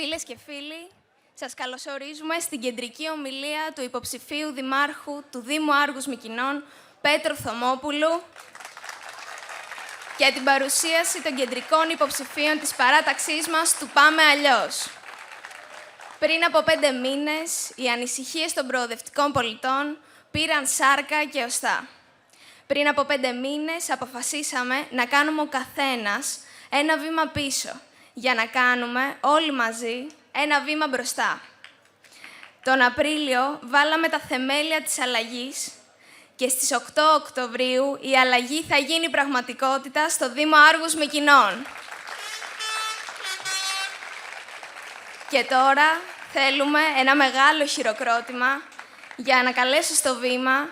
Φίλες και φίλοι, σας καλωσορίζουμε στην κεντρική ομιλία του υποψηφίου δημάρχου του Δήμου Άργους Μυκηνών, Πέτρου Θωμόπουλου, για την παρουσίαση των κεντρικών υποψηφίων της παράταξής μας του Πάμε Αλλιώς. Πριν από 5 μήνες, οι ανησυχίες των προοδευτικών πολιτών πήραν σάρκα και οστά. Πριν από 5 μήνες αποφασίσαμε να κάνουμε ο καθένας ένα βήμα πίσω, για να κάνουμε όλοι μαζί ένα βήμα μπροστά. Τον Απρίλιο βάλαμε τα θεμέλια της αλλαγής και στις 8 Οκτωβρίου η αλλαγή θα γίνει πραγματικότητα στο Δήμο Άργους Μυκηνών. Και τώρα θέλουμε ένα μεγάλο χειροκρότημα για να καλέσω στο βήμα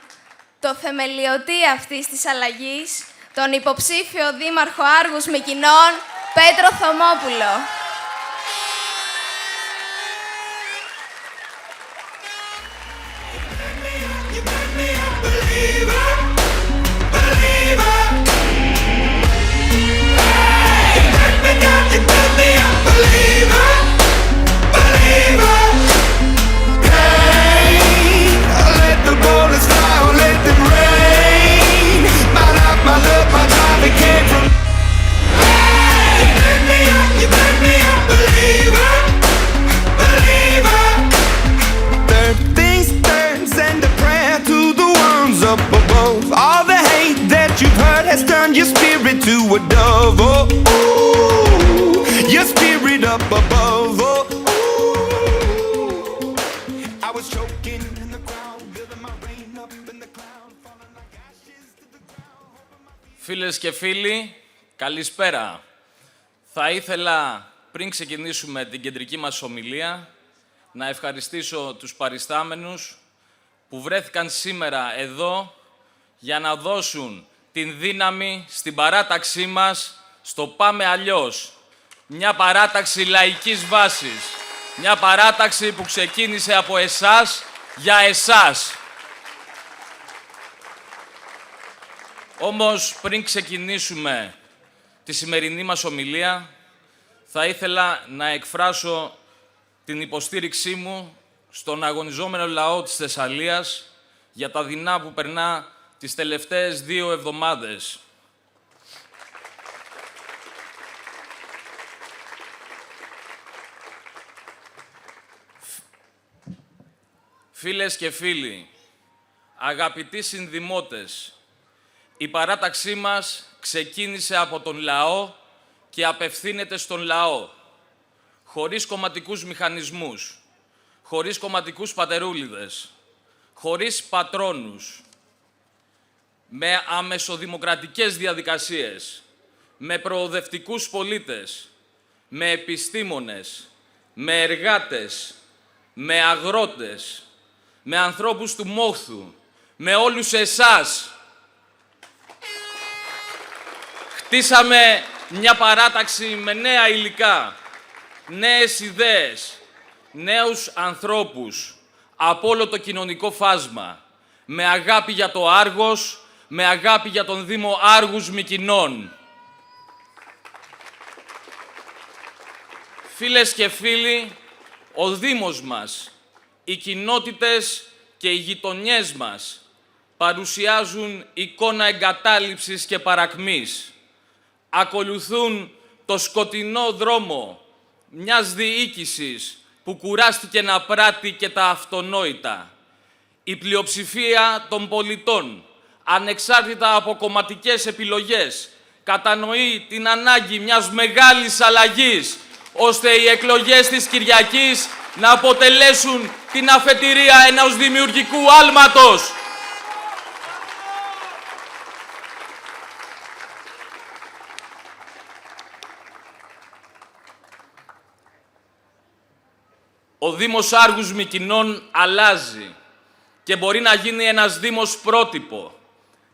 το θεμελιωτή αυτής της αλλαγής, τον υποψήφιο δήμαρχο Άργους Μυκηνών, Πέτρο Θωμόπουλο. Your spirit to a dove, oh, ooh, your spirit up above, oh, ooh. I was choking in the crowd, building my rain up in the cloud, falling like ashes to the ground. Φίλες και φίλοι, καλησπέρα. Θα ήθελα, πριν ξεκινήσουμε την κεντρική μας ομιλία, να ευχαριστήσω τους παριστάμενους που βρέθηκαν σήμερα εδώ για να δώσουν την δύναμη στην παράταξή μας στο Πάμε Αλλιώς. Μια παράταξη λαϊκής βάσης. Μια παράταξη που ξεκίνησε από εσάς για εσάς. Όμως, πριν ξεκινήσουμε τη σημερινή μας ομιλία, θα ήθελα να εκφράσω την υποστήριξή μου στον αγωνιζόμενο λαό της Θεσσαλίας για τα δεινά που περνά τις τελευταίες 2 εβδομάδες. Φίλες και φίλοι, αγαπητοί συνδημότες, η παράταξή μας ξεκίνησε από τον λαό και απευθύνεται στον λαό, χωρίς κομματικούς μηχανισμούς, χωρίς κομματικούς πατερούλιδες, χωρίς πατρόνους, με αμεσοδημοκρατικές διαδικασίες, με προοδευτικούς πολίτες, με επιστήμονες, με εργάτες, με αγρότες, με ανθρώπους του μόχθου, με όλους εσάς. Χτίσαμε μια παράταξη με νέα υλικά, νέες ιδέες, νέους ανθρώπους από όλο το κοινωνικό φάσμα, με αγάπη για το Άργος, με αγάπη για τον Δήμο Άργους Μυκηνών. Φίλες και φίλοι, ο Δήμος μας, οι κοινότητες και οι γειτονιές μας παρουσιάζουν εικόνα εγκατάλειψης και παρακμής. Ακολουθούν το σκοτεινό δρόμο μιας διοίκησης που κουράστηκε να πράττει και τα αυτονόητα. Η πλειοψηφία των πολιτών, ανεξάρτητα από κομματικές επιλογές, κατανοεί την ανάγκη μιας μεγάλης αλλαγής, ώστε οι εκλογές της Κυριακής να αποτελέσουν την αφετηρία ενός δημιουργικού άλματος. Ο Δήμος Άργους Μυκηνών αλλάζει και μπορεί να γίνει ένας Δήμος πρότυπο,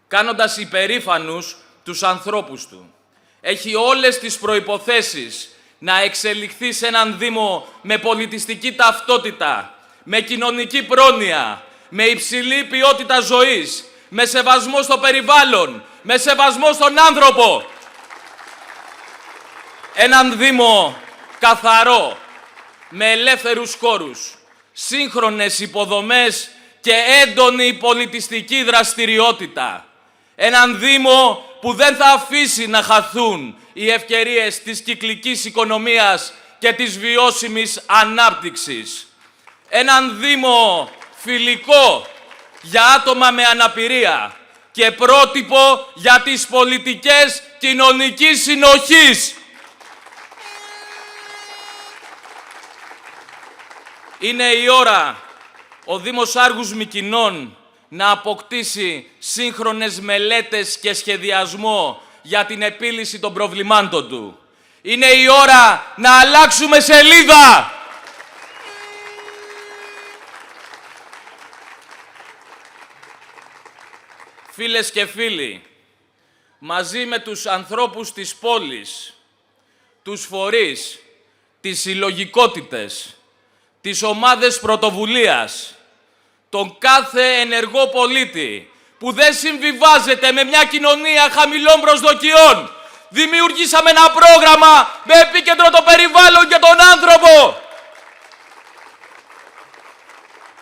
κάνοντας υπερήφανους τους ανθρώπους του. Έχει όλες τις προϋποθέσεις να εξελιχθεί σε έναν Δήμο με πολιτιστική ταυτότητα, με κοινωνική πρόνοια, με υψηλή ποιότητα ζωής, με σεβασμό στο περιβάλλον, με σεβασμό στον άνθρωπο. Έναν Δήμο καθαρό, με ελεύθερους χώρους, σύγχρονες υποδομές και έντονη πολιτιστική δραστηριότητα. Έναν Δήμο που δεν θα αφήσει να χαθούν οι ευκαιρίες της κυκλικής οικονομίας και της βιώσιμης ανάπτυξης. Έναν Δήμο φιλικό για άτομα με αναπηρία και πρότυπο για τις πολιτικές κοινωνικής συνοχής. Είναι η ώρα ο Δήμος Άργους Μυκηνών να αποκτήσει σύγχρονες μελέτες και σχεδιασμό για την επίλυση των προβλημάτων του. Είναι η ώρα να αλλάξουμε σελίδα. Φίλες και φίλοι, μαζί με τους ανθρώπους της πόλης, τους φορείς, τις συλλογικότητες, τις ομάδες πρωτοβουλίας, τον κάθε ενεργό πολίτη που δεν συμβιβάζεται με μια κοινωνία χαμηλών προσδοκιών, δημιουργήσαμε ένα πρόγραμμα με επίκεντρο το περιβάλλον και τον άνθρωπο.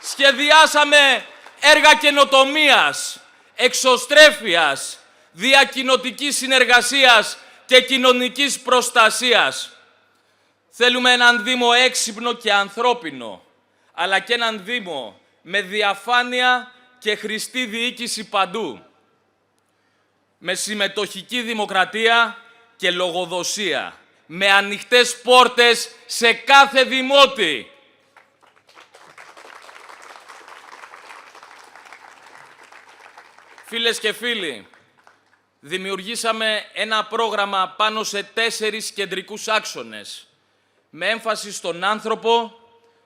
Σχεδιάσαμε έργα καινοτομίας, εξωστρέφειας, διακοινοτικής συνεργασίας και κοινωνικής προστασίας. Θέλουμε έναν Δήμο έξυπνο και ανθρώπινο, αλλά και έναν Δήμο με διαφάνεια και χρηστή διοίκηση παντού. Με συμμετοχική δημοκρατία και λογοδοσία. Με ανοιχτές πόρτες σε κάθε δημότη. Φίλες και φίλοι, δημιουργήσαμε ένα πρόγραμμα πάνω σε 4 κεντρικούς άξονες, με έμφαση στον άνθρωπο,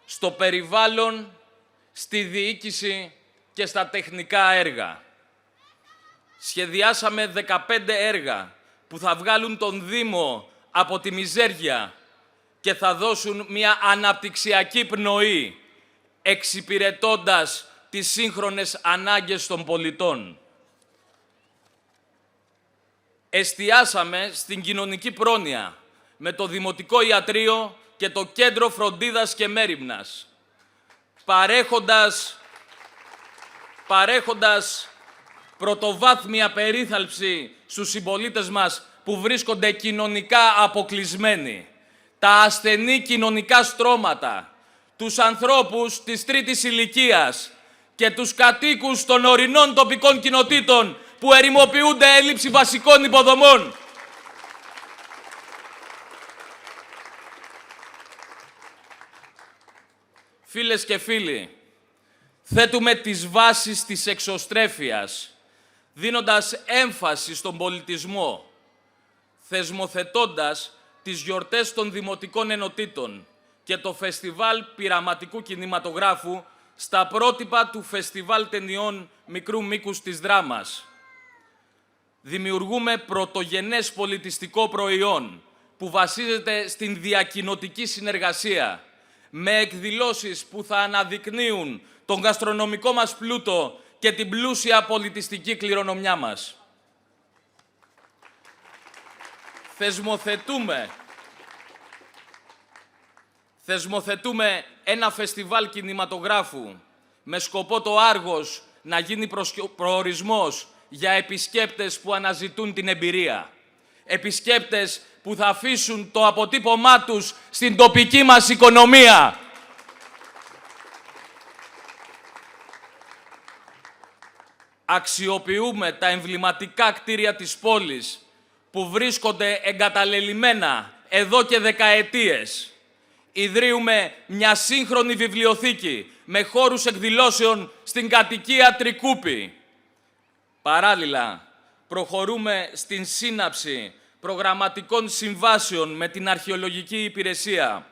στο περιβάλλον, στη διοίκηση και στα τεχνικά έργα. Σχεδιάσαμε 15 έργα που θα βγάλουν τον Δήμο από τη μιζέρια και θα δώσουν μια αναπτυξιακή πνοή, εξυπηρετώντας τις σύγχρονες ανάγκες των πολιτών. Εστιάσαμε στην κοινωνική πρόνοια με το Δημοτικό Ιατρείο και το Κέντρο Φροντίδας και Μέριμνας, παρέχοντας πρωτοβάθμια περίθαλψη στους συμπολίτες μας που βρίσκονται κοινωνικά αποκλεισμένοι, τα ασθενή κοινωνικά στρώματα, τους ανθρώπους της τρίτης ηλικίας και τους κατοίκους των ορεινών τοπικών κοινοτήτων που ερημοποιούνται έλλειψη βασικών υποδομών. Φίλες και φίλοι, θέτουμε τις βάσεις της εξωστρέφειας, δίνοντας έμφαση στον πολιτισμό, θεσμοθετώντας τις γιορτές των Δημοτικών Ενωτήτων και το Φεστιβάλ Πειραματικού Κινηματογράφου στα πρότυπα του Φεστιβάλ Ταινιών Μικρού Μήκους της Δράμας. Δημιουργούμε πρωτογενές πολιτιστικό προϊόν που βασίζεται στην διακοινοτική συνεργασία, με εκδηλώσεις που θα αναδεικνύουν τον γαστρονομικό μας πλούτο και την πλούσια πολιτιστική κληρονομιά μας. Θεσμοθετούμε ένα φεστιβάλ κινηματογράφου με σκοπό το Άργος να γίνει προορισμός για επισκέπτες που αναζητούν την εμπειρία. Επισκέπτες που θα αφήσουν το αποτύπωμά τους στην τοπική μας οικονομία. Αξιοποιούμε τα εμβληματικά κτίρια της πόλης που βρίσκονται εγκαταλελειμμένα εδώ και δεκαετίες. Ιδρύουμε μια σύγχρονη βιβλιοθήκη με χώρους εκδηλώσεων στην κατοικία Τρικούπη. Παράλληλα, προχωρούμε στην σύναψη προγραμματικών συμβάσεων με την Αρχαιολογική Υπηρεσία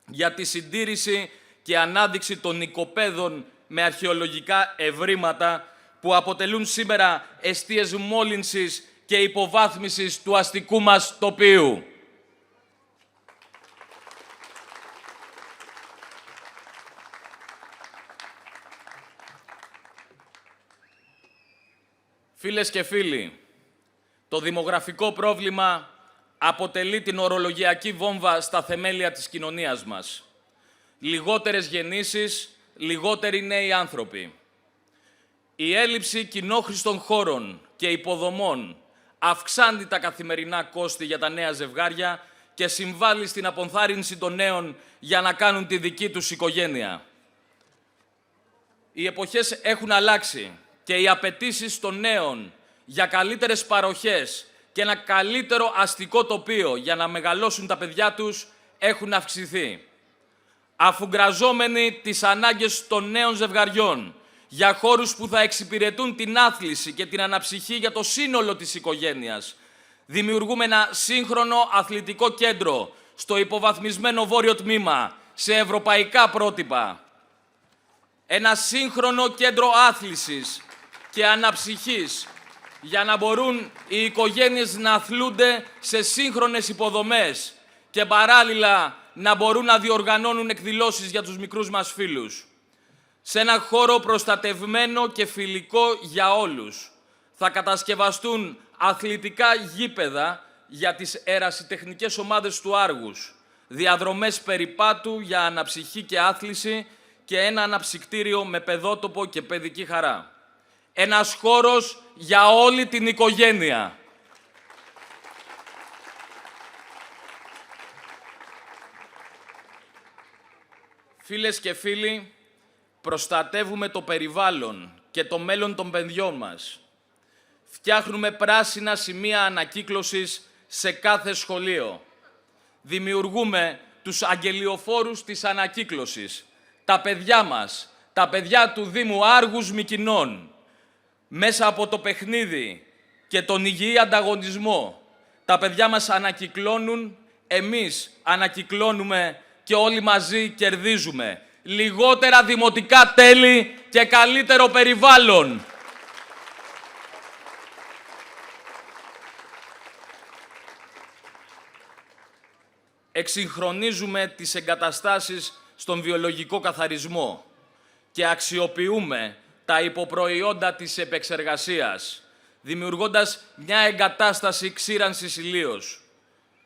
για τη συντήρηση και ανάδειξη των οικοπαίδων με αρχαιολογικά ευρήματα που αποτελούν σήμερα εστίες μόλυνσης και υποβάθμισης του αστικού μας τοπίου. Φίλες και φίλοι, το δημογραφικό πρόβλημα αποτελεί την ορολογιακή βόμβα στα θεμέλια της κοινωνίας μας. λιγότερες γεννήσεις, λιγότεροι νέοι άνθρωποι. Η έλλειψη κοινόχρηστων χώρων και υποδομών αυξάνει τα καθημερινά κόστη για τα νέα ζευγάρια και συμβάλλει στην αποθάρρυνση των νέων για να κάνουν τη δική τους οικογένεια. Οι εποχές έχουν αλλάξει και οι απαιτήσεις των νέων για καλύτερες παροχές και ένα καλύτερο αστικό τοπίο για να μεγαλώσουν τα παιδιά τους έχουν αυξηθεί. Αφουγκραζόμενοι τις ανάγκες των νέων ζευγαριών για χώρους που θα εξυπηρετούν την άθληση και την αναψυχή για το σύνολο της οικογένειας, δημιουργούμε ένα σύγχρονο αθλητικό κέντρο στο υποβαθμισμένο βόρειο τμήμα, σε ευρωπαϊκά πρότυπα. Ένα σύγχρονο κέντρο άθλησης και αναψυχής για να μπορούν οι οικογένειες να αθλούνται σε σύγχρονες υποδομές και παράλληλα να μπορούν να διοργανώνουν εκδηλώσεις για τους μικρούς μας φίλους. Σε ένα χώρο προστατευμένο και φιλικό για όλους. Θα κατασκευαστούν αθλητικά γήπεδα για τις ερασιτεχνικές ομάδες του Άργους, διαδρομές περιπάτου για αναψυχή και άθληση και ένα αναψυκτήριο με παιδότοπο και παιδική χαρά. Ένας χώρος για όλη την οικογένεια. Φίλες και φίλοι, προστατεύουμε το περιβάλλον και το μέλλον των παιδιών μας. Φτιάχνουμε πράσινα σημεία ανακύκλωσης σε κάθε σχολείο. Δημιουργούμε τους αγγελιοφόρους της ανακύκλωσης. Τα παιδιά μας, τα παιδιά του Δήμου Άργους Μυκηνών, μέσα από το παιχνίδι και τον υγιή ανταγωνισμό, τα παιδιά μας ανακυκλώνουν, εμείς ανακυκλώνουμε και όλοι μαζί κερδίζουμε. Λιγότερα δημοτικά τέλη και καλύτερο περιβάλλον. Εξυγχρονίζουμε τις εγκαταστάσεις στον βιολογικό καθαρισμό και αξιοποιούμε τα υποπροϊόντα της επεξεργασίας, δημιουργώντας μια εγκατάσταση ξύρανσης ηλίως.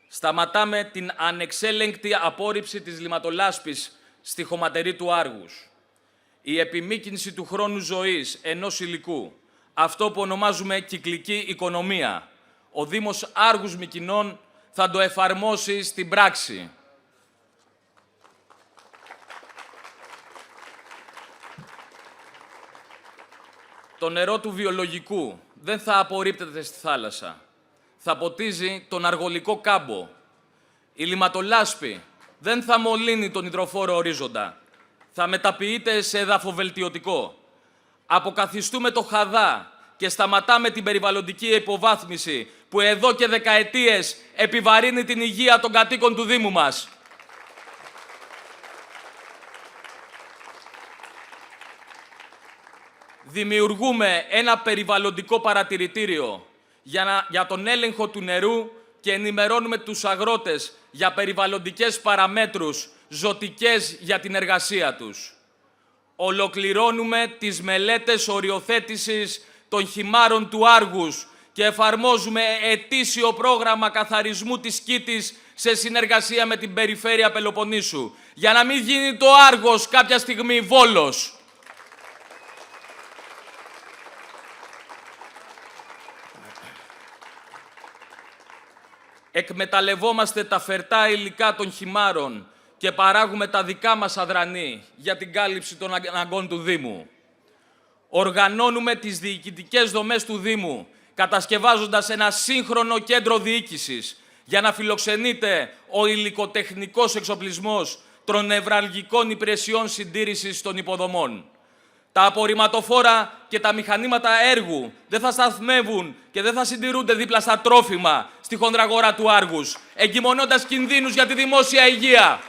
Σταματάμε την ανεξέλεγκτη απόρριψη της λιματολάσπης στη χωματερή του Άργους. Η επιμήκυνση του χρόνου ζωής ενός υλικού, αυτό που ονομάζουμε κυκλική οικονομία, ο Δήμος Άργους Μυκηνών θα το εφαρμόσει στην πράξη. Το νερό του βιολογικού δεν θα απορρίπτεται στη θάλασσα. Θα ποτίζει τον αργολικό κάμπο. Η λιματολάσπη δεν θα μολύνει τον υδροφόρο ορίζοντα. Θα μεταποιείται σε εδαφοβελτιωτικό. Αποκαθιστούμε το χαδά και σταματάμε την περιβαλλοντική υποβάθμιση που εδώ και δεκαετίες επιβαρύνει την υγεία των κατοίκων του Δήμου μας. Δημιουργούμε ένα περιβαλλοντικό παρατηρητήριο για τον έλεγχο του νερού και ενημερώνουμε τους αγρότες για περιβαλλοντικές παραμέτρους ζωτικές για την εργασία τους. Ολοκληρώνουμε τις μελέτες οριοθέτησης των χυμάρων του Άργους και εφαρμόζουμε ετήσιο πρόγραμμα καθαρισμού της Κήτης σε συνεργασία με την Περιφέρεια Πελοποννήσου, για να μην γίνει το Άργος κάποια στιγμή Βόλος. Εκμεταλλευόμαστε τα φερτά υλικά των χυμάρων και παράγουμε τα δικά μας αδρανή για την κάλυψη των αναγκών του Δήμου. Οργανώνουμε τις διοικητικές δομές του Δήμου, κατασκευάζοντας ένα σύγχρονο κέντρο διοίκησης για να φιλοξενείται ο υλικοτεχνικός εξοπλισμός των νευραλγικών υπηρεσιών συντήρησης των υποδομών. Τα απορριμματοφόρα και τα μηχανήματα έργου δεν θα σταθμεύουν και δεν θα συντηρούνται δίπλα στα τρόφιμα στη χονδραγορά του Άργους, εγκυμονώντας κινδύνους για τη δημόσια υγεία.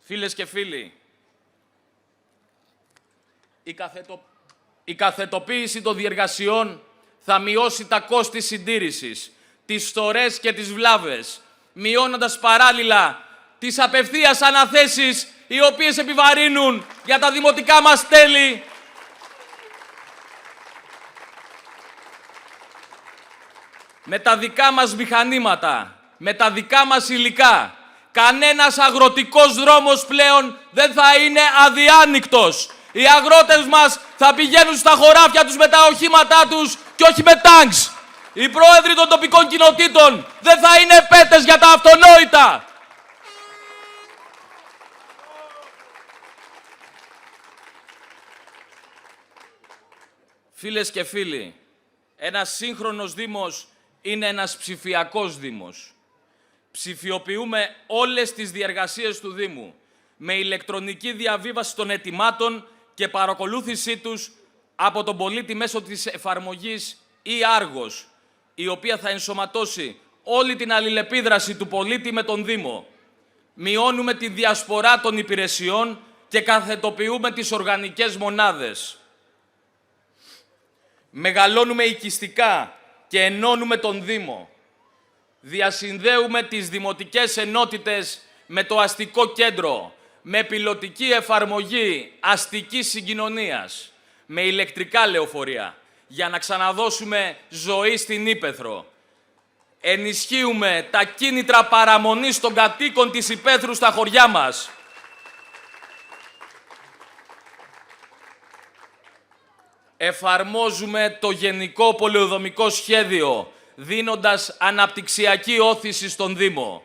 Φίλες και φίλοι, η καθετοποίηση των διεργασιών θα μειώσει τα κόστη συντήρησης, τις φθορές και τις βλάβες, μειώνοντας παράλληλα τις απευθείας αναθέσεις οι οποίες επιβαρύνουν για τα δημοτικά μας τέλη. με τα δικά μας μηχανήματα, με τα δικά μας υλικά. Κανένας αγροτικός δρόμος πλέον δεν θα είναι αδιάνυκτος. Οι αγρότες μας θα πηγαίνουν στα χωράφια τους με τα οχήματά τους και όχι με τάγκς. Οι πρόεδροι των τοπικών κοινοτήτων δεν θα είναι πέτες για τα αυτονόητα. Φίλες και φίλοι, ένας σύγχρονος Δήμος είναι ένας ψηφιακός Δήμος. Ψηφιοποιούμε όλες τις διεργασίες του Δήμου με ηλεκτρονική διαβίβαση των αιτημάτων και παρακολούθησή τους από τον πολίτη μέσω της εφαρμογής e-Argos, η οποία θα ενσωματώσει όλη την αλληλεπίδραση του πολίτη με τον Δήμο. Μειώνουμε τη διασπορά των υπηρεσιών και καθετοποιούμε τις οργανικές μονάδες. Μεγαλώνουμε οικιστικά και ενώνουμε τον Δήμο. Διασυνδέουμε τις δημοτικές ενότητες με το αστικό κέντρο, με πιλωτική εφαρμογή αστικής συγκοινωνίας, με ηλεκτρικά λεωφορεία, για να ξαναδώσουμε ζωή στην ύπαιθρο. Ενισχύουμε τα κίνητρα παραμονής των κατοίκων της ύπαιθρου στα χωριά μας. Εφαρμόζουμε το Γενικό Πολεοδομικό Σχέδιο, δίνοντας αναπτυξιακή όθηση στον Δήμο.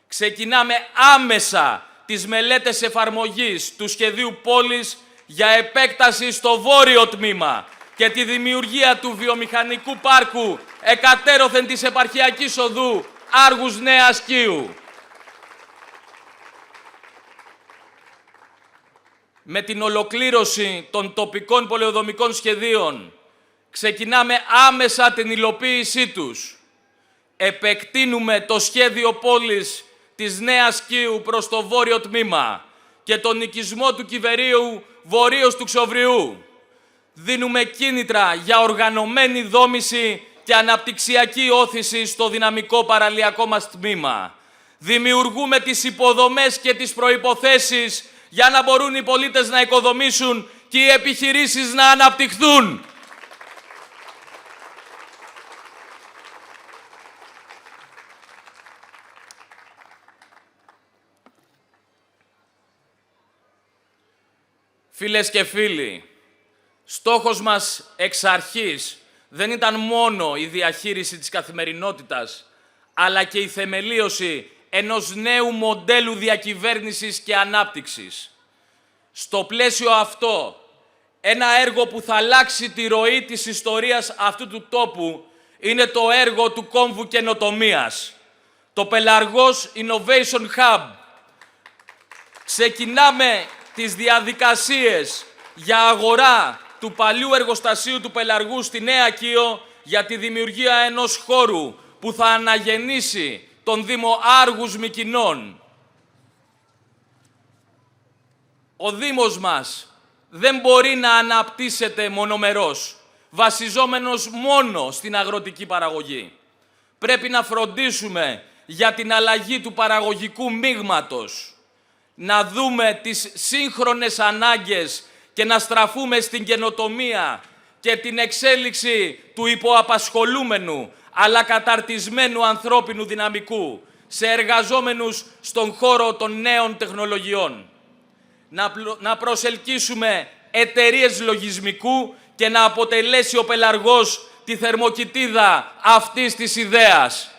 Ξεκινάμε άμεσα τις μελέτες εφαρμογής του σχεδίου πόλης για επέκταση στο βόρειο τμήμα και τη δημιουργία του βιομηχανικού πάρκου εκατέρωθεν της επαρχιακής οδού Άργους Νέας Κίου. Με την ολοκλήρωση των τοπικών πολεοδομικών σχεδίων ξεκινάμε άμεσα την υλοποίησή τους. Επεκτείνουμε το σχέδιο πόλης της Νέας Κίου προς το βόρειο τμήμα και τον οικισμό του Κιβερίου βορείως του Ξοβριού. Δίνουμε κίνητρα για οργανωμένη δόμηση και αναπτυξιακή όθηση στο δυναμικό παραλιακό μας τμήμα. Δημιουργούμε τις υποδομές και τις προϋποθέσεις για να μπορούν οι πολίτες να οικοδομήσουν και οι επιχειρήσεις να αναπτυχθούν. Φίλες και φίλοι, στόχος μας εξ αρχής δεν ήταν μόνο η διαχείριση της καθημερινότητας, αλλά και η θεμελίωση ενός νέου μοντέλου διακυβέρνησης και ανάπτυξης. Στο πλαίσιο αυτό, ένα έργο που θα αλλάξει τη ροή της ιστορίας αυτού του τόπου είναι το έργο του Κόμβου Καινοτομίας, το Πελαργός Innovation Hub. Ξεκινάμε τις διαδικασίες για αγορά του παλιού εργοστασίου του Πελαργού στη Νέα Κίο για τη δημιουργία ενός χώρου που θα αναγεννήσει τον Δήμο Άργους Μυκηνών. Ο Δήμος μας δεν μπορεί να αναπτύσσεται μονομερός, βασιζόμενος μόνο στην αγροτική παραγωγή. Πρέπει να φροντίσουμε για την αλλαγή του παραγωγικού μείγματος, να δούμε τις σύγχρονες ανάγκες και να στραφούμε στην καινοτομία και την εξέλιξη του υποαπασχολούμενου αλλά καταρτισμένου ανθρώπινου δυναμικού σε εργαζόμενους στον χώρο των νέων τεχνολογιών. Να προσελκύσουμε εταιρείες λογισμικού και να αποτελέσει ο Πελαργός τη θερμοκοιτίδα αυτής της ιδέας.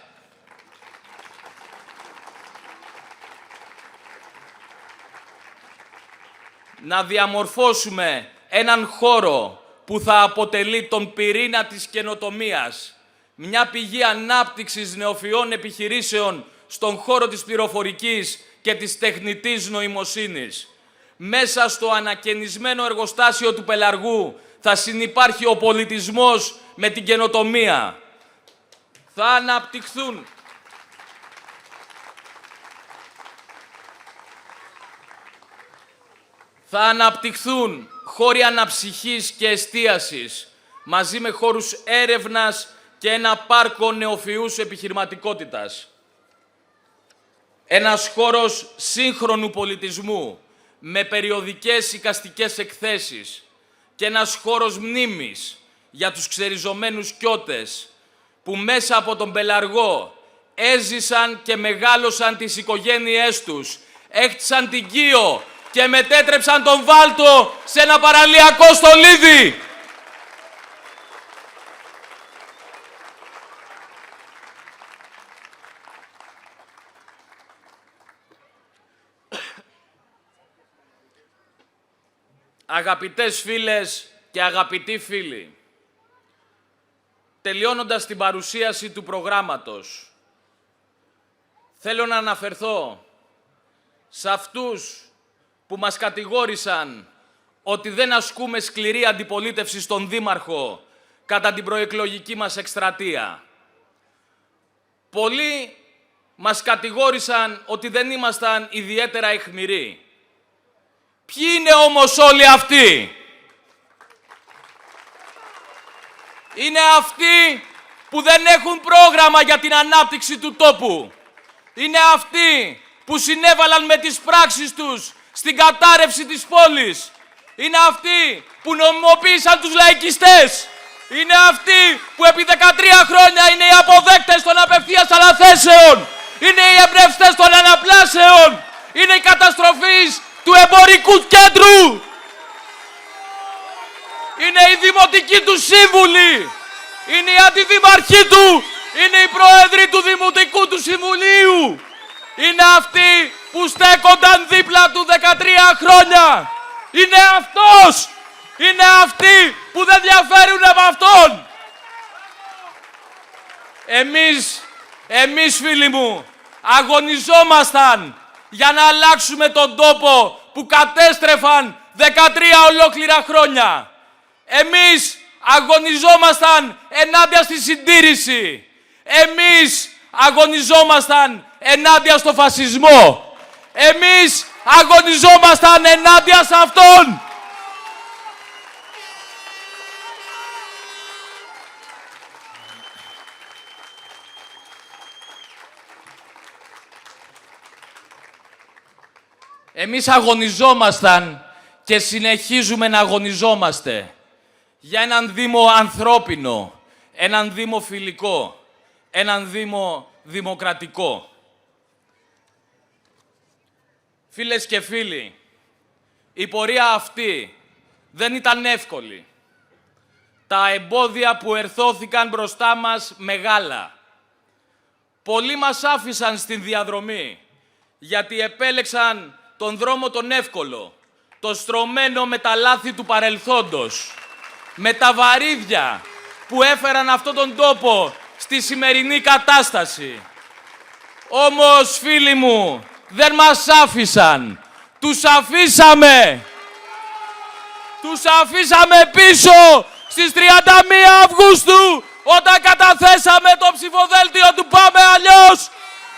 Να διαμορφώσουμε έναν χώρο που θα αποτελεί τον πυρήνα της καινοτομίας, μια πηγή ανάπτυξης νεοφυών επιχειρήσεων στον χώρο της πληροφορικής και της τεχνητής νοημοσύνης. Μέσα στο ανακαινισμένο εργοστάσιο του Πελαργού θα συνυπάρχει ο πολιτισμός με την καινοτομία. Θα αναπτυχθούν χώροι αναψυχής και εστίασης, μαζί με χώρους έρευνας και ένα πάρκο νεοφυούς επιχειρηματικότητας. Ένας χώρος σύγχρονου πολιτισμού, με περιοδικές εικαστικές εκθέσεις και ένας χώρος μνήμης για τους ξεριζωμένους κιώτες, που μέσα από τον πελαργό έζησαν και μεγάλωσαν τις οικογένειές τους, έχτισαν την Κίο και μετέτρεψαν τον Βάλτο σε ένα παραλιακό στολίδι. Αγαπητές φίλες και αγαπητοί φίλοι, τελειώνοντας την παρουσίαση του προγράμματος, θέλω να αναφερθώ σε αυτούς που μας κατηγόρησαν ότι δεν ασκούμε σκληρή αντιπολίτευση στον Δήμαρχο κατά την προεκλογική μας εκστρατεία. Πολλοί μας κατηγόρησαν ότι δεν ήμασταν ιδιαίτερα αιχμηροί. Ποιοι είναι όμως όλοι αυτοί? Είναι αυτοί που δεν έχουν πρόγραμμα για την ανάπτυξη του τόπου. Είναι αυτοί που συνέβαλαν με τις πράξεις τους στην κατάρρευση της πόλης. Είναι αυτοί που νομιμοποίησαν τους λαϊκιστές. Είναι αυτοί που επί 13 χρόνια είναι οι αποδέκτες των απευθείας αναθέσεων. Είναι οι εμπνευστές των αναπλάσεων. Είναι η καταστροφή του εμπορικού κέντρου. Είναι οι δημοτικοί του σύμβουλοι. Είναι οι αντιδημαρχοί του. Είναι οι πρόεδροι του Δημοτικού του Συμβουλίου. Είναι αυτοί που στέκονταν δίπλα του 13 χρόνια. Είναι αυτός. Είναι αυτοί που δεν διαφέρουν από αυτόν. Εμείς φίλοι μου, αγωνιζόμασταν για να αλλάξουμε τον τόπο που κατέστρεφαν 13 ολόκληρα χρόνια. Εμείς αγωνιζόμασταν ενάντια στη συντήρηση. Εμείς αγωνιζόμασταν ενάντια στο φασισμό. Εμείς αγωνιζόμασταν ενάντια σε αυτόν. Εμείς αγωνιζόμασταν και συνεχίζουμε να αγωνιζόμαστε για έναν Δήμο ανθρώπινο, έναν Δήμο φιλικό, έναν Δήμο δημοκρατικό. Φίλες και φίλοι, η πορεία αυτή δεν ήταν εύκολη. Τα εμπόδια που ερθώθηκαν μπροστά μας μεγάλα. Πολλοί μας άφησαν στην διαδρομή, γιατί επέλεξαν τον δρόμο τον εύκολο, το στρωμένο με τα λάθη του παρελθόντος, με τα βαρύδια που έφεραν αυτόν τον τόπο στη σημερινή κατάσταση. Όμως, φίλοι μου, δεν μας άφησαν. Τους αφήσαμε. Τους αφήσαμε πίσω στις 31 Αυγούστου, όταν καταθέσαμε το ψηφοδέλτιο του Πάμε Αλλιώς.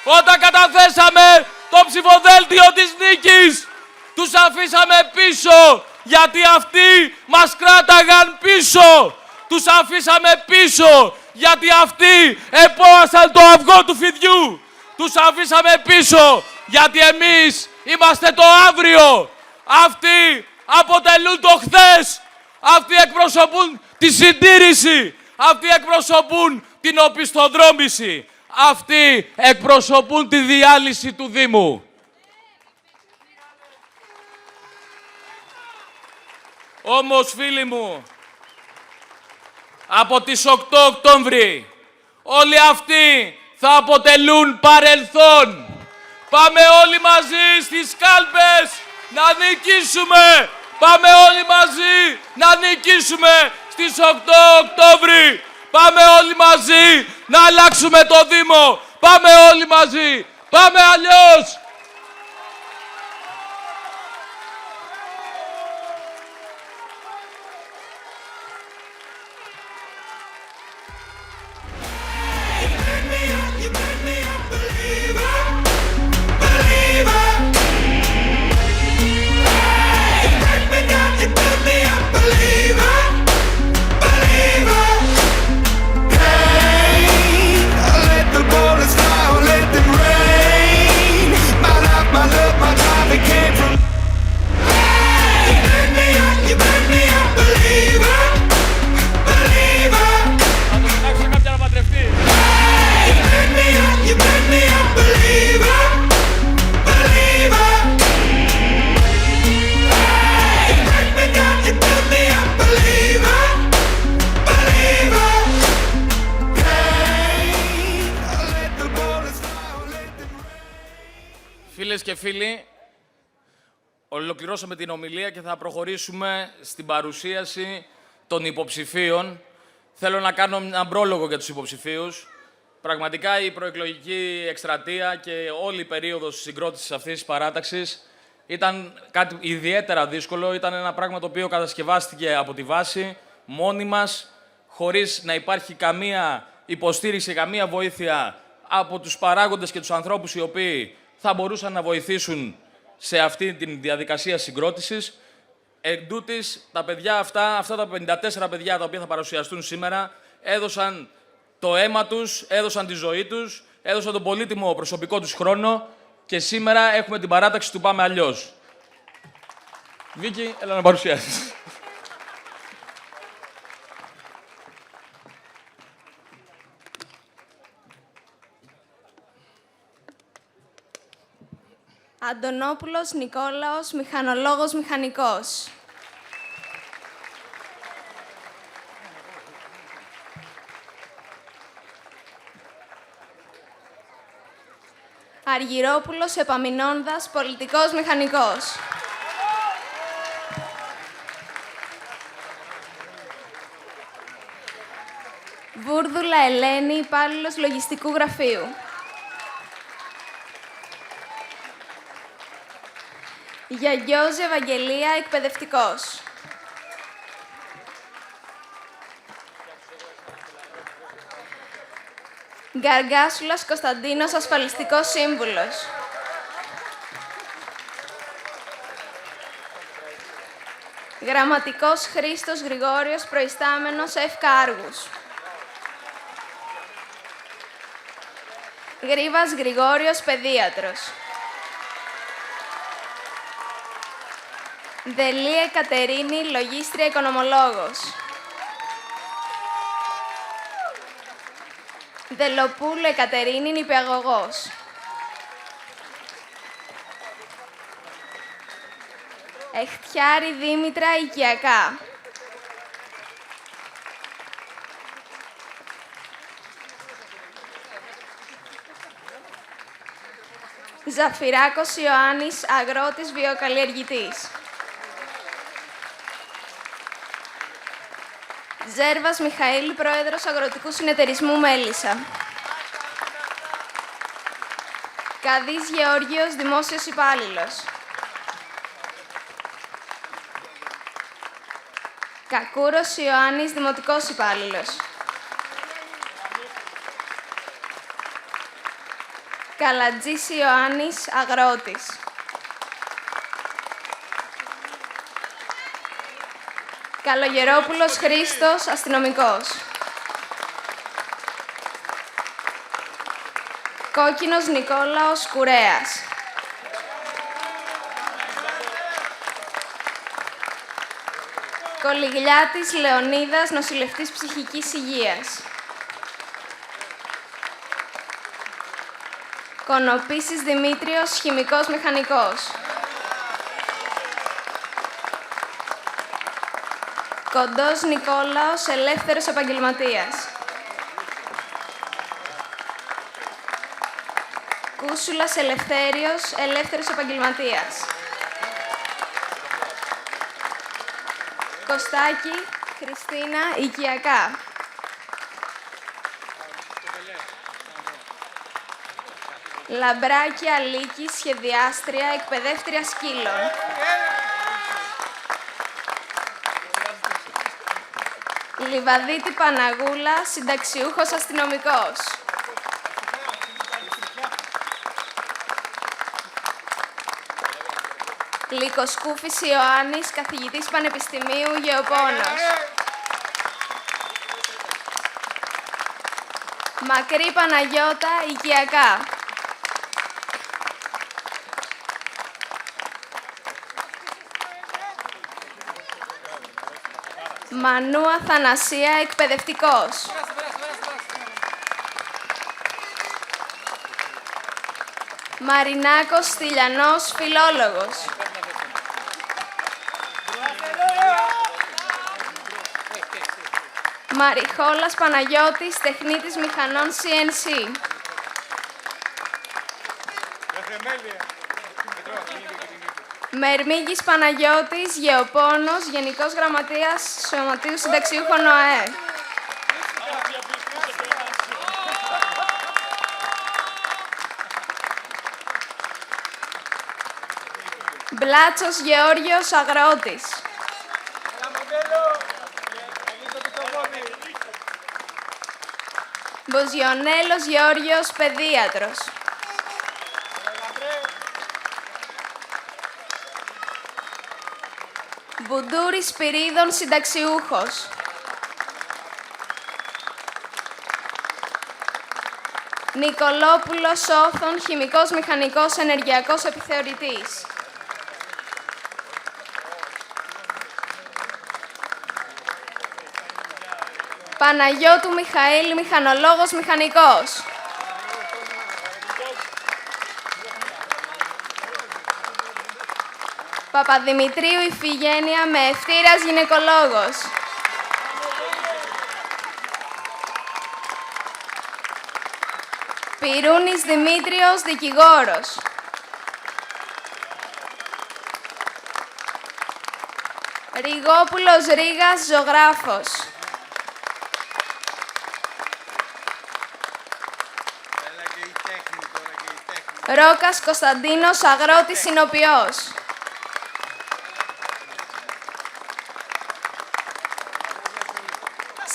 Όταν καταθέσαμε το ψηφοδέλτιο της νίκης. Τους αφήσαμε πίσω, γιατί αυτοί μας κράταγαν πίσω. Τους αφήσαμε πίσω, γιατί αυτοί επώασαν το αυγό του φιδιού. Τους αφήσαμε πίσω, γιατί εμείς είμαστε το αύριο. Αυτοί αποτελούν το χθες. Αυτοί εκπροσωπούν τη συντήρηση. Αυτοί εκπροσωπούν την οπισθοδρόμηση. Αυτοί εκπροσωπούν τη διάλυση του Δήμου. Όμως, φίλοι μου, από τις 8 Οκτώβρη όλοι αυτοί θα αποτελούν παρελθόν. Πάμε όλοι μαζί στις κάλπες να νικήσουμε. Πάμε όλοι μαζί να νικήσουμε στις 8 Οκτώβρη. Πάμε όλοι μαζί να αλλάξουμε το Δήμο. Πάμε όλοι μαζί. Πάμε αλλιώς. Θα το κοιτάξω κάποια να παντρευτεί. Φίλες και φίλοι, ολοκληρώσαμε την ομιλία και θα προχωρήσουμε στην παρουσίαση των υποψηφίων. Θέλω να κάνω έναν πρόλογο για τους υποψηφίους. Πραγματικά η προεκλογική εκστρατεία και όλη η περίοδος συγκρότησης αυτής της παράταξης ήταν κάτι ιδιαίτερα δύσκολο. Ήταν ένα πράγμα το οποίο κατασκευάστηκε από τη βάση, μόνοι μας, χωρίς να υπάρχει καμία υποστήριξη, καμία βοήθεια από τους παράγοντες και τους ανθρώπους οι οποίοι θα μπορούσαν να βοηθήσουν σε αυτή τη διαδικασία συγκρότησης. Εν τούτης, τα παιδιά αυτά τα 54 παιδιά τα οποία θα παρουσιαστούν σήμερα, έδωσαν το αίμα τους, έδωσαν τη ζωή τους, έδωσαν τον πολύτιμο προσωπικό τους χρόνο και σήμερα έχουμε την παράταξη του Πάμε Αλλιώς. Βίκη, έλα να παρουσιάσεις. Αντωνόπουλος Νικόλαος, μηχανολόγος μηχανικός. Αργυρόπουλος Επαμεινώνδας, πολιτικός μηχανικός. Βούρδουλα Ελένη, υπάλληλος λογιστικού γραφείου. Γιαγιώζη Ευαγγελία, εκπαιδευτικός. Γκαργάσουλας Κωνσταντίνος, ασφαλιστικός σύμβουλος. Γραμματικός Χρήστος Γρηγόριος, προϊστάμενος ΕΦΚΑ Άργους. Γρίβας Γρηγόριος, παιδίατρος. Δελία Κατερίνη, λογίστρια οικονομολόγος. Δελοπούλου Εκατερίνη, νηπιαγωγός. Εχτιάρη Δήμητρα, οικιακά. Ζαφυράκος Ιωάννης, αγρότης βιοκαλλιεργητής. Ζέρβας Μιχαήλ, πρόεδρος Αγροτικού Συνεταιρισμού Μέλισσα. Καδής Γεώργιος, δημόσιος υπάλληλος. Κακούρος Ιωάννης, δημοτικός υπάλληλος. Καλατζής Ιωάννης, αγρότης. Καλογερόπουλος Χρήστος, αστυνομικός. Κόκκινος Νικόλαος, κουρέας. Κολυγλιάτης Λεωνίδας, νοσηλευτής ψυχικής υγείας. Κονοπίσης Δημήτριος, χημικός μηχανικός. Κοντός Νικόλαος, ελεύθερος επαγγελματίας. Κούσουλας Ελευθέριος, ελεύθερος επαγγελματίας. Κωστάκη Χριστίνα, οικιακά. Λαμπράκη Αλίκη, σχεδιάστρια, εκπαιδεύτρια σκύλων. Λιβαδίτη Παναγούλα, συνταξιούχος αστυνομικός. Λυκοσκούφης Ιωάννης, καθηγητής Πανεπιστημίου, Γεωπόνος. Μακρύ Παναγιώτα, οικιακά. Μανού Αθανασία, εκπαιδευτικός. Μαρινάκος Στυλιανός, φιλόλογος. Μαριχόλας Παναγιώτης, τεχνίτης μηχανών CNC. Μερμήγης Παναγιώτης, Γεωπόνος, Γενικός Γραμματέας Σωματείου Συνταξιούχων ΟΑΕ. Μπλάτσος Γεώργιος, Αγρότης. Μποζιονέλος Γεώργιος, Παιδίατρος. Μπουντούρης Σπυρίδων, Συνταξιούχος. Νικολόπουλος Όθων, Χημικός Μηχανικός Ενεργειακός Επιθεωρητής. Παναγιώτου Μιχαήλ, Μηχανολόγος Μηχανικός. Παπαδημητρίου Ιφηγένεια, Μεευτήρας Γυναικολόγος. Πυρούνης Δημήτριος, Δικηγόρος. Ριγόπουλος Ρήγας, Ζωγράφος. Ρόκας Κωνσταντίνος, Αγρότης Συνοποιός.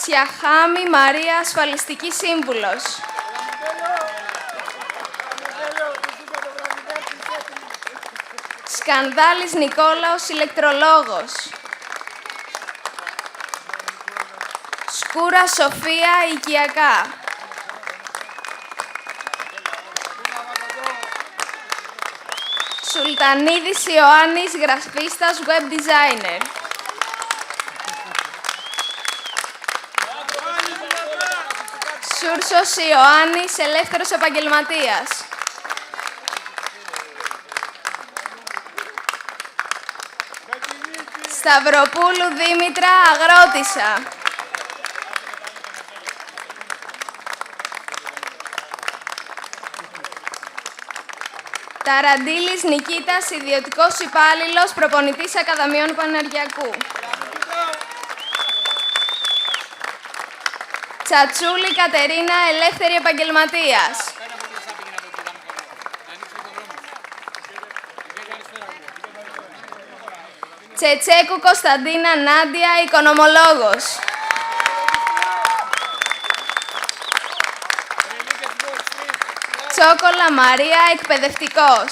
Σιαχάμι Μαρία, Ασφαλιστική Σύμβουλος. Σκανδάλης Νικόλαος, Ηλεκτρολόγος. Σκούρα Σοφία, Οικιακά. Σουλτανίδης Ιωάννης, γραφίστας, web designer. Σούρσος Ιωάννης, ελεύθερος επαγγελματίας. Σταυροπούλου Δήμητρα, αγρότισσα. Ταραντήλης Νικήτας, ιδιωτικός υπάλληλος, προπονητής Ακαδημιών Πανενεργειακού. Τσατσούλη Κατερίνα, ελεύθερη επαγγελματίας. Τσετσέκου Κωνσταντίνα Νάντια, οικονομολόγος. Τσόκολα Μαρία, εκπαιδευτικός.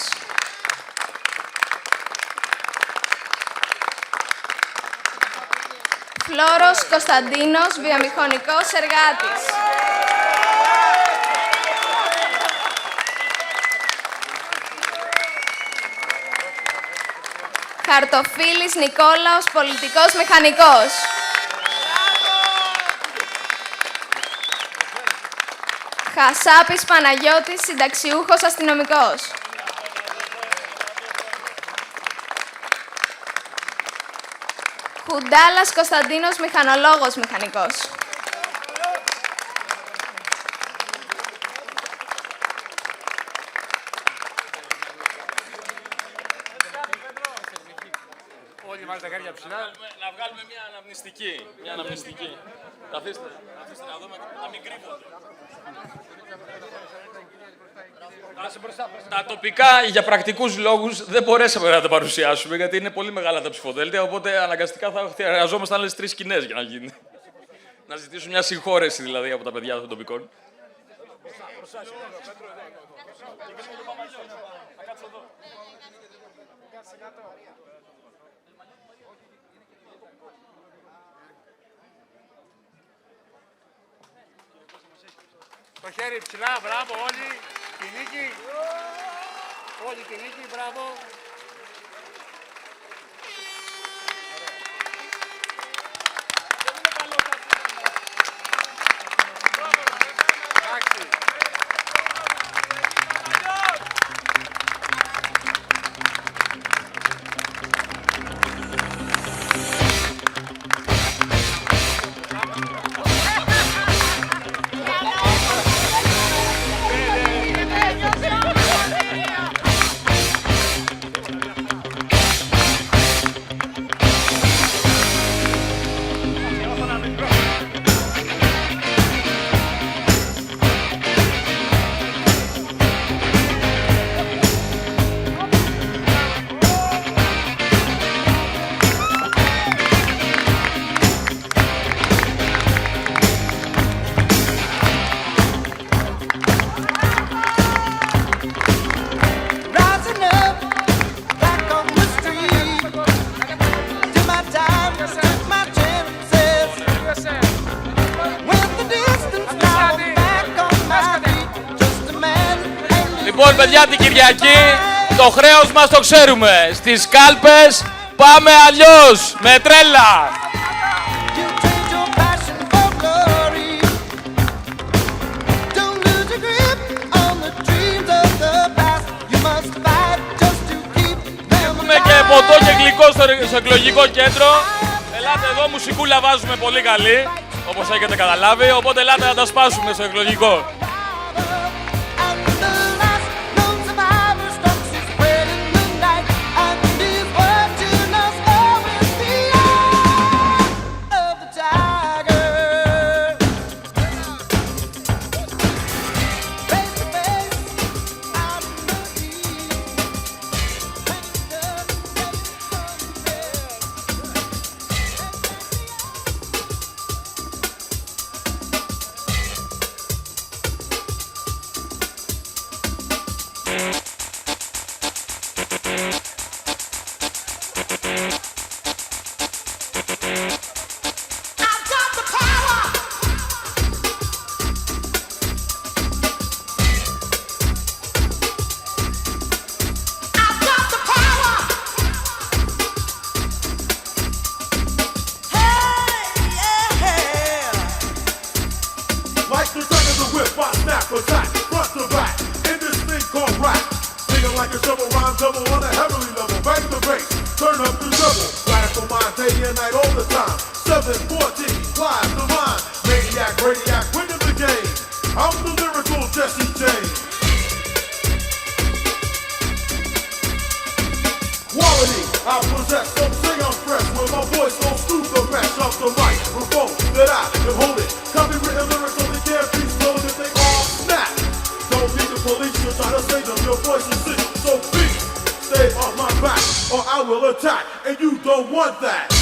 Φλόρος Κωνσταντίνος, βιομηχανικός εργάτης. Χαρτοφύλης Νικόλαος, πολιτικός μηχανικός. Χασάπης Παναγιώτης, συνταξιούχος αστυνομικός. Χουντάλας Κωνσταντίνος, μηχανολόγος μηχανικός. Όλοι βάλτε τα χέρια ψηλά. Να βγάλουμε μια αναμνηστική. Καθίστε να δούμε, να μην κρύβονται. Τα τοπικά, για πρακτικούς λόγους, δεν μπορέσαμε να τα παρουσιάσουμε, γιατί είναι πολύ μεγάλα τα ψηφοδέλτια, οπότε αναγκαστικά θα χρειαζόμασταν άλλες 3 σκηνές για να γίνει. Να ζητήσουμε μια συγχώρεση, δηλαδή, από τα παιδιά των τοπικών. Το χέρι ψηλά, μπράβο όλοι. Τη νίκη. Όλοι τη νίκη, μπράβο. Εντάξει. Λοιπόν, παιδιά, την Κυριακή το χρέος μας το ξέρουμε. Στις κάλπες πάμε αλλιώς, με τρέλα. You trade your passion for glory. Don't lose your grip on the dreams of the past. You must fight just to keep them Έχουμε και ποτό και γλυκό στο εκλογικό κέντρο. Ελάτε εδώ, μουσικούλα βάζουμε πολύ καλή, όπως έχετε καταλάβει, οπότε ελάτε να τα σπάσουμε στο εκλογικό. And the last known survivor stalks his spread in the night. And he's watching us all with the eye of the tiger. Face to face, out in the heat. And he does take I've got the power. I've got the power. Hey, yeah. Like the turn of the whip, I snap attack, front to back, in this thing called rap. Thinking like a shovel rhyme double on a heavily level. Bang the bass, turn up the double. Radical mind, day and night all the time. 714, flies the mind. Maniac, radiac, winning the game. I'm the lyrical Jesse James. Quality, I possess, don't say I'm fresh. When my voice don't stoop the mesh off the microphone that I can hold it. Copywritten lyrics only can't be stolen if they all snap. Don't need the police to try to save them. Your voice is sick, so please stay off my back or I will attack, and you don't want that.